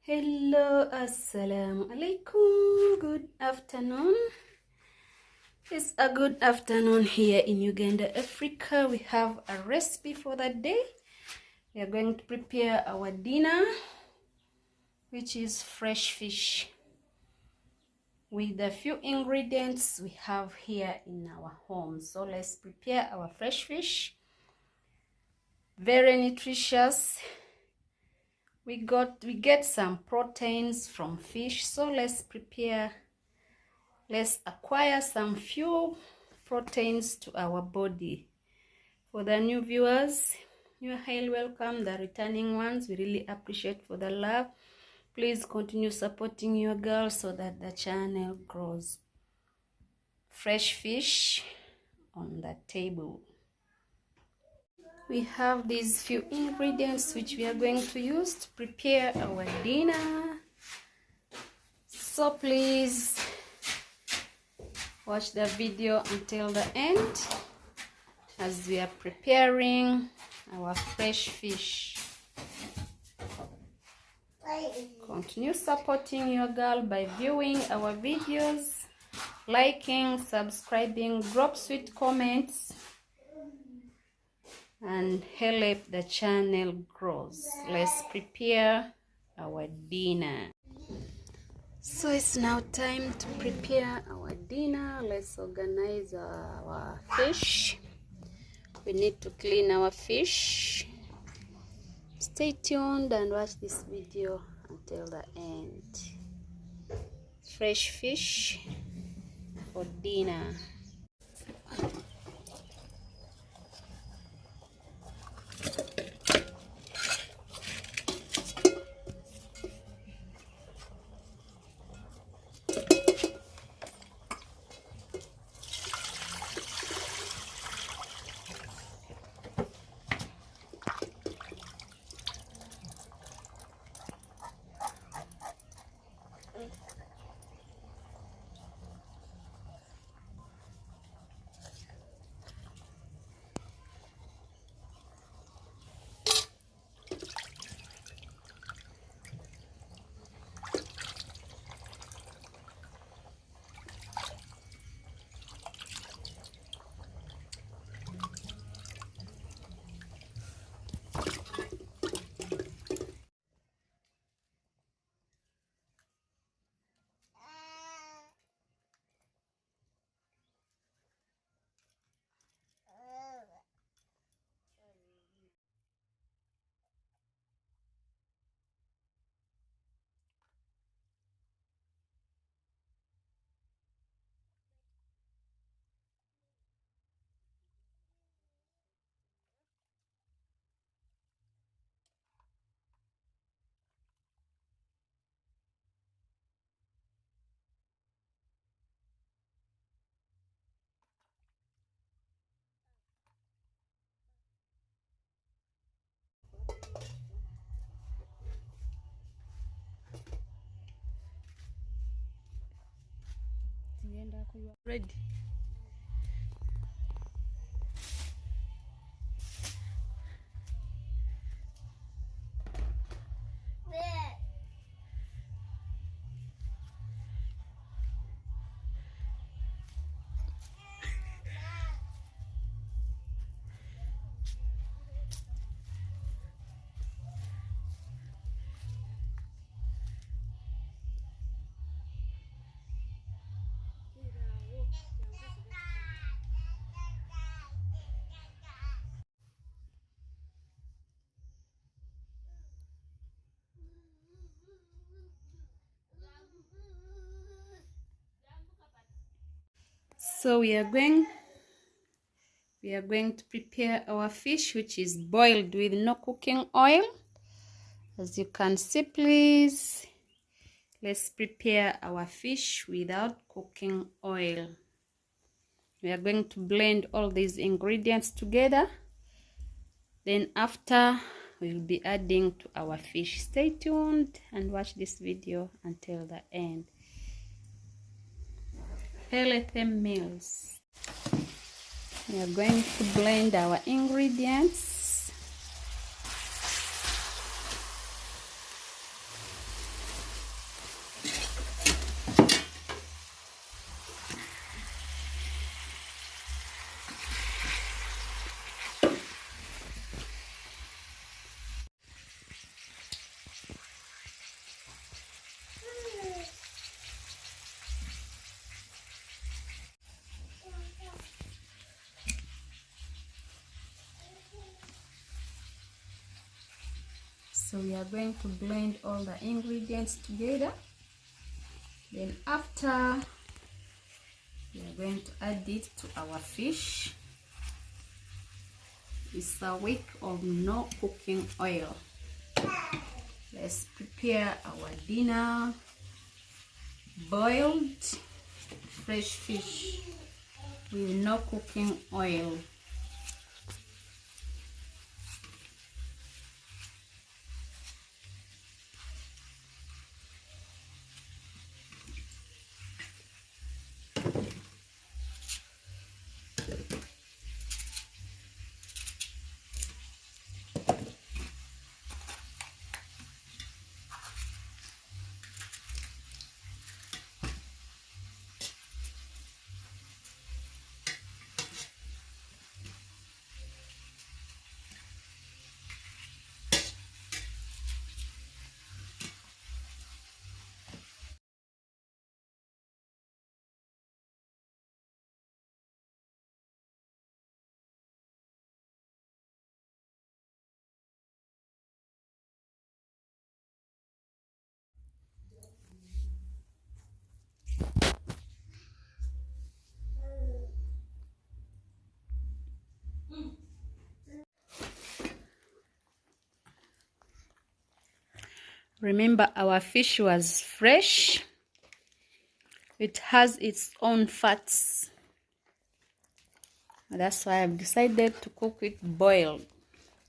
Hello, assalamu alaikum. Good afternoon. It's a good afternoon here in Uganda, Africa. We have a recipe for the day. We are going to prepare our dinner, which is fresh fish, with a few ingredients we have here in our home. So let's prepare our fresh fish. Very nutritious. We get some proteins from fish, so let's acquire some few proteins to our body. For the new viewers, you're highly welcome. The returning ones, we really appreciate for the love. Please continue supporting your girl so that the channel grows. Fresh fish on the table. We have these few ingredients which we are going to use to prepare our dinner. So please watch the video until the end as we are preparing our fresh fish. Continue supporting your girl by viewing our videos, liking, subscribing, drop sweet comments, and help the channel grows. Let's prepare our dinner. So it's now time to prepare our dinner. Let's organize our fish. We need to clean our fish. Stay tuned and watch this video until the end. Fresh fish for dinner. Ready. So we are going to prepare our fish, which is boiled with no cooking oil. As you can see, please, let's prepare our fish without cooking oil. We are going to blend all these ingredients together. Then after, we'll be adding to our fish. Stay tuned and watch this video until the end. Healthy meals. We are going to blend our ingredients. So we are going to blend all the ingredients together. Then after, we are going to add it to our fish. It's a week of no cooking oil. Let's prepare our dinner. Boiled fresh fish with no cooking oil. Remember, our fish was fresh. It has its own fats. That's why I've decided to cook it boiled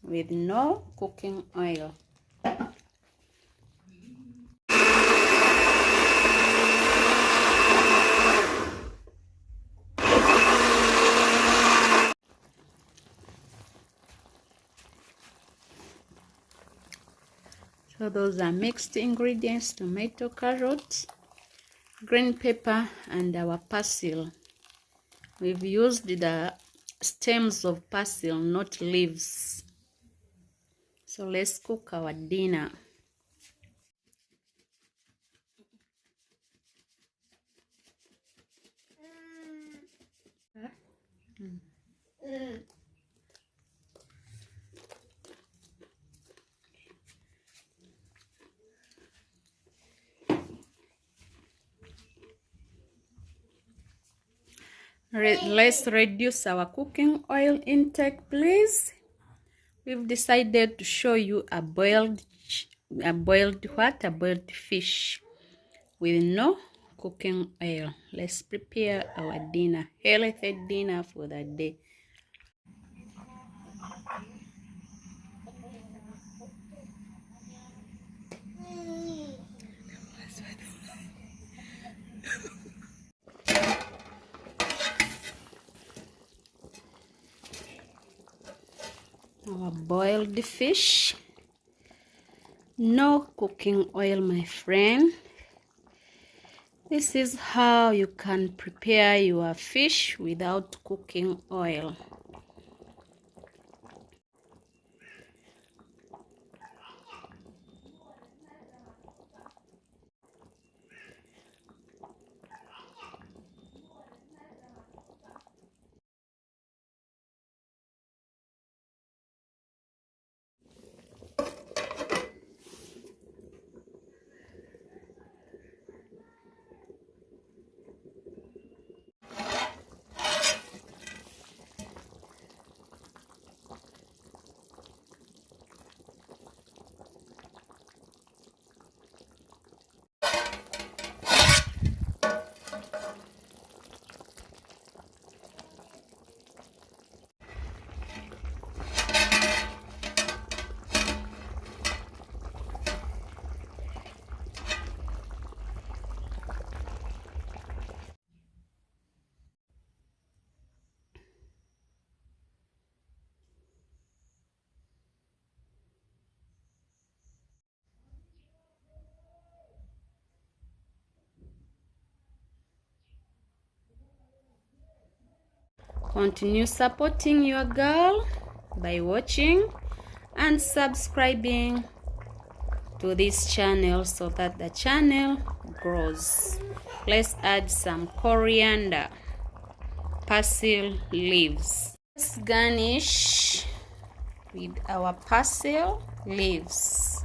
with no cooking oil. So those are mixed ingredients: tomato, carrot, green pepper, and our basil. We've used the stems of basil, not leaves. So let's cook our dinner. Let's reduce our cooking oil intake, please. We've decided to show you a boiled fish with no cooking oil. Let's prepare our dinner, healthy dinner for the day. Our boiled fish, no cooking oil, my friend. This is how you can prepare your fish without cooking oil. Continue supporting your girl by watching and subscribing to this channel so that the channel grows. Let's add some coriander, basil leaves. Let's garnish with our basil leaves.